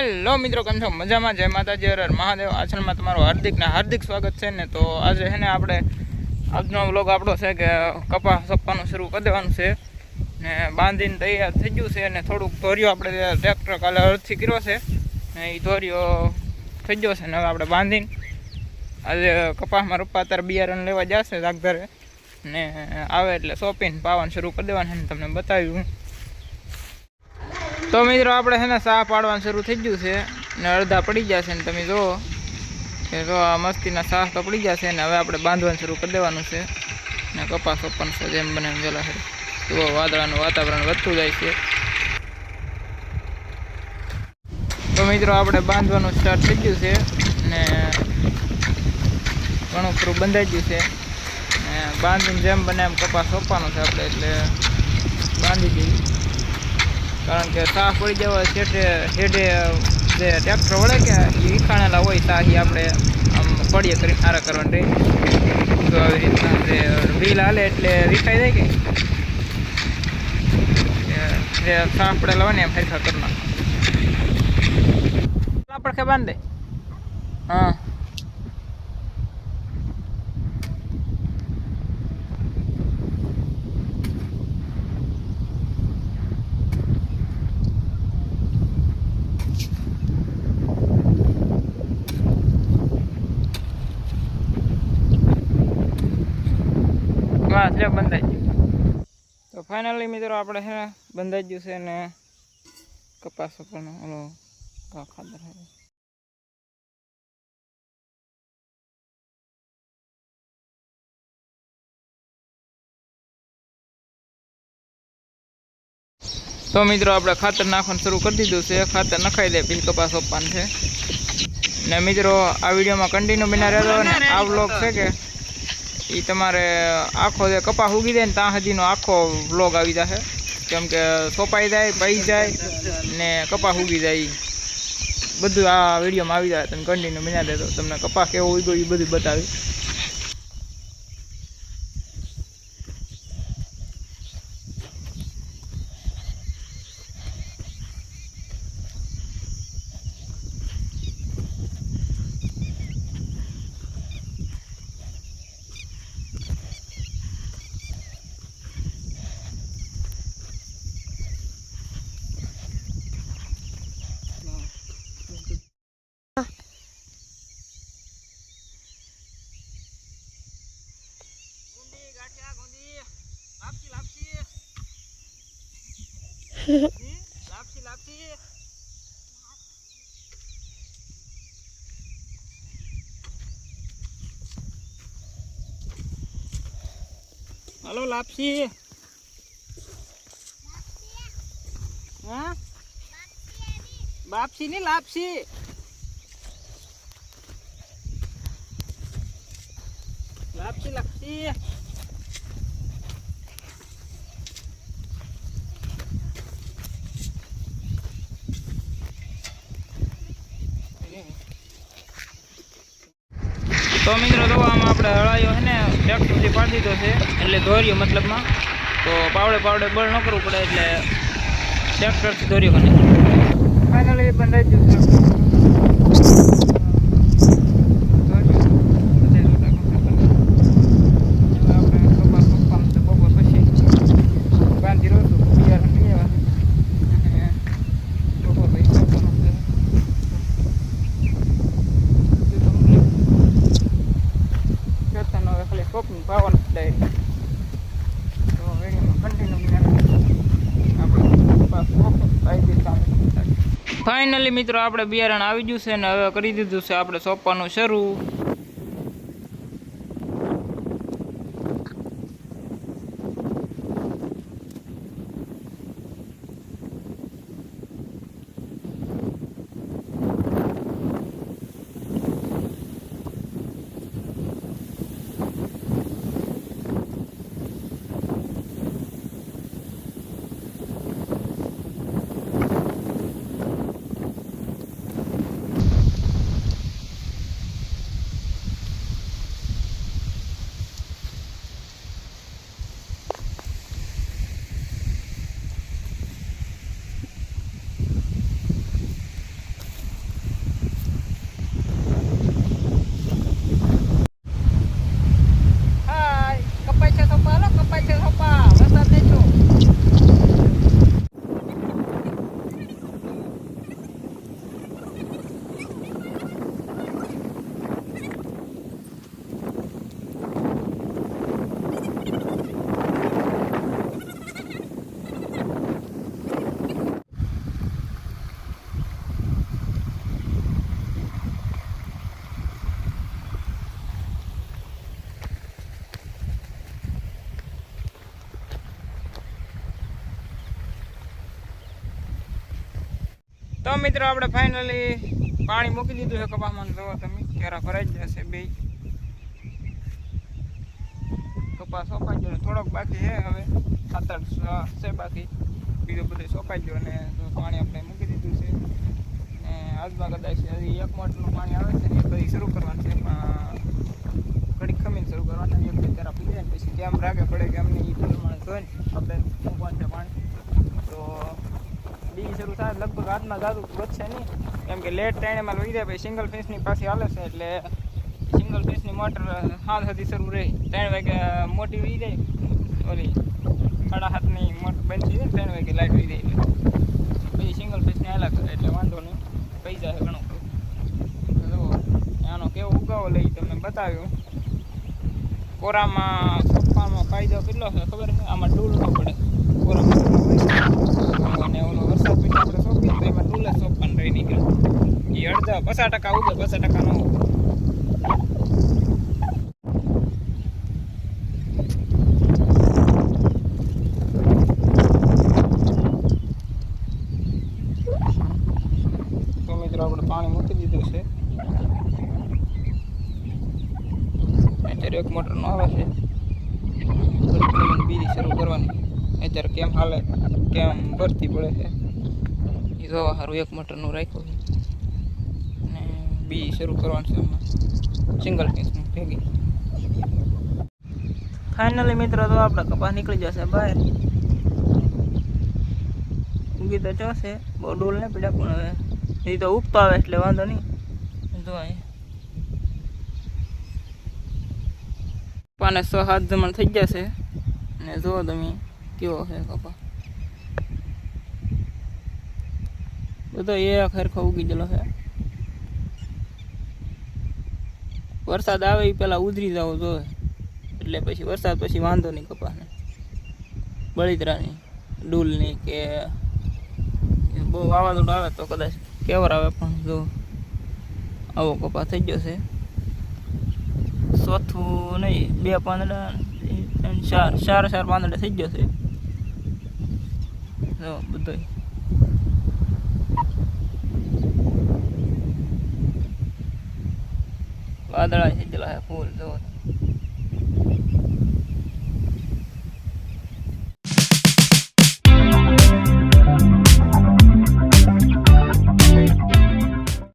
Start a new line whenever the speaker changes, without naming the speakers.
Hello मित्रों, केम छो? मजामां? जय माताजी, हर हर महादेव। आचरणमां तमारुं हार्दिक स्वागत है ने। तो आज है ने आपणे આજનો વ્લોગ આપણો છે કે કપાસ સપ્પાનું શરૂ કરી દેવાનું છે ને બાંધીને તૈયાર થઈ ગયું છે. અને થોડુંક ધોર્યો આપણે ટ્રેક્ટર કાલે અર્થથી કર્યો છે ને એ ધોર્યો થઈ ગયો છે ને હવે આપણે બાંધીને આજે કપાસમાં રૂપા અત્યારે બિયારણ લેવા જશે રાખધરે ને આવે એટલે સોંપીને પાવાનું શરૂ કરી દેવાનું છે. તમને બતાવ્યું તો મિત્રો આપણે છે ને સાહ પાડવાનું શરૂ થઈ ગયું છે ને અડધા પડી જશે ને તમે જુઓ કે જો આ મસ્તીના સાહ તો પડી જશે ને હવે આપણે બાંધવાનું શરૂ કરી દેવાનું છે ને કપાસ ઓપન છે જેમ બને ગયેલા છે. જુઓ વાદળાનું વાતાવરણ વધતું જાય છે. તો મિત્રો આપણે બાંધવાનું સ્ટાર્ટ થઈ ગયું છે ને ઘણું ખરું બંધાઈ ગયું છે ને બાંધીને જેમ બને એમ કપાસ સોંપવાનો છે આપણે એટલે બાંધી દઈએ. કારણ કે સાહ પડી જવા હેઠે જે ટ્રેક્ટર વળે કે એ વિખાણેલા હોય સાહ એ આપણે આમ પડીએ કરીને સારા કરવાની રહી. તો આવી રીતના જે વ્હીલ હાલે એટલે વિખાઈ જાય કે જે સાહ પડેલા હોય ને એમ હરખા કરી નાખો. પડખે બાંધે હા. બંધાઈ ગયું. તો ફાઇનલી મિત્રો આપણે છે ને બંધાઈ ગયું છે ને કપાસ પણ ઓલો ખાતર તો મિત્રો આપણે ખાતર નાખવાનું શરૂ કરી દીધું છે. ખાતર નખાઈ દે પછી કપાસ સોંપવાનું છે ને મિત્રો આ વિડીયોમાં કન્ટિન્યુ બના રહેજો ને આ વ્લોગ છે કે એ તમારે આખો જે કપાસ ઉગી જાય ને ત્યાં સુધીનો આખો વ્લોગ આવી જશે. કેમ કે સોંપાઈ જાય પઈ જાય ને કપાસ ઉગી જાય બધું આ વિડીયોમાં આવી જાય. તમે કન્ટિન્યુ બના દેજો, તમને કપાસ કેવો ઉગ્યો એ બધું બતાવી. હલો લાપસી, હા બાપસી ની લાપસી. લાપસી લાપસી તો મિત્રો તો આમાં આપણે હળાયો છે ને ટ્રેક્ટરથી પાડી દીધો છે એટલે ધોર્યો મતલબમાં. તો પાવડે બળ ન કરવું પડે એટલે ટ્રેક્ટરથી ધોર્યો બને. ફાઇનલી બંધાઈ ગયું છે. ફાઇનલી મિત્રો આપણે બિયારણ આવી ગયું છે ને હવે કરી દીધું છે આપણે સોંપવાનું શરૂ. તો મિત્રો આપણે ફાઇનલી પાણી મૂકી દીધું છે કપાસમાં. જોવો તમે કેરા ભરાઈ જ જશે બે. કપાસ સોંપાઈ ગયો, થોડોક બાકી છે હવે, 7-8 છે બાકી. બીજું બધું સોંપાઈ ગયો અને પાણી આપણે મૂકી દીધું છે. ને આજમાં કદાચ હજી 1 મોટરનું પાણી આવે છે ને એ પછી શરૂ કરવાનું છે. ઘડીક ખમીને શરૂ કરવાના. એક બે કેરા પી જાય ને પછી કેમ રાગે પડે કે અમને એ પ્રમાણે જોઈને આપણે મૂકવાનું છે પાણી. તો બી શરૂ થાય લગભગ હાથમાં જાદુ વધશે નહીં, કેમ કે લેટ ટાઈમે લઈ જાય. પછી સિંગલ ફેસની પાછી હાલે છે એટલે સિંગલ ફેસની મોટર 7 સુધી શરૂ રહે. 3 વાગે મોટી વી જાય, ઓલી 7:30ની મોટર બંધ થઈ જાય, 3 વાગે લાઇટ વી જાય એટલે પછી સિંગલ ફેસની હાલા કરે એટલે વાંધો નહીં, પૈ જાય ઘણું ખરું. જુઓ આનો કેવો ઉગાવો લઈ તમને બતાવ્યો. કોરામાં સોંપવામાં ફાયદો કેટલો છે ખબર છે? આમાં ડૂલ ન પડે. કોરામાં અને ઓલો વરસાદ પછી આપણે સોંપીએ તો એમાં ડૂલ જ સોંપવાનું રહી નીકળે. એ અડધા 50% ઉગે, 50% ન ઉગે. તો મિત્રો આપણે પાણી મૂકી દીધું છે. અત્યારે 1 મોટરનું આવે છે, બીજી શરૂ કરવાની. અત્યારે કેમ હાલે, કેમ ભરતી પડે છે એ જોવા સારું 1 મોટરનું રાખ્યું છે અને બીજી શરૂ કરવાનું છે એમાં સિંગલ ફેસની ભેગી. ફાઇનલી મિત્રો તો આપણા કપાસ નીકળી જશે બહાર. ઉગી તો જશે, બહુ ડોલ નહીં પડ્યા, પણ હવે એ તો ઉગતો આવે એટલે વાંધો નહીં. જો કપાને 6-7 જમણ થઈ જશે અને જુઓ તમે કેવો છે કપા. બધો એક હરખો ઉગી ગયેલો છે. વરસાદ આવે એ પહેલાં ઉધરી જવો જોઈએ એટલે પછી વરસાદ પછી વાંધો નહીં કપાસને. બળીતરાની ડૂલની કે બહુ વાવાઝોડું આવે તો કદાચ કેવર આવે, પણ જો આવો કપાસ થઈ જશે. ચોથું નહીં, 2 પાંદડા 4 પાંદડા થઈ જશે. જો બધું વાદળા થઈ ગયેલા ફૂલ જો.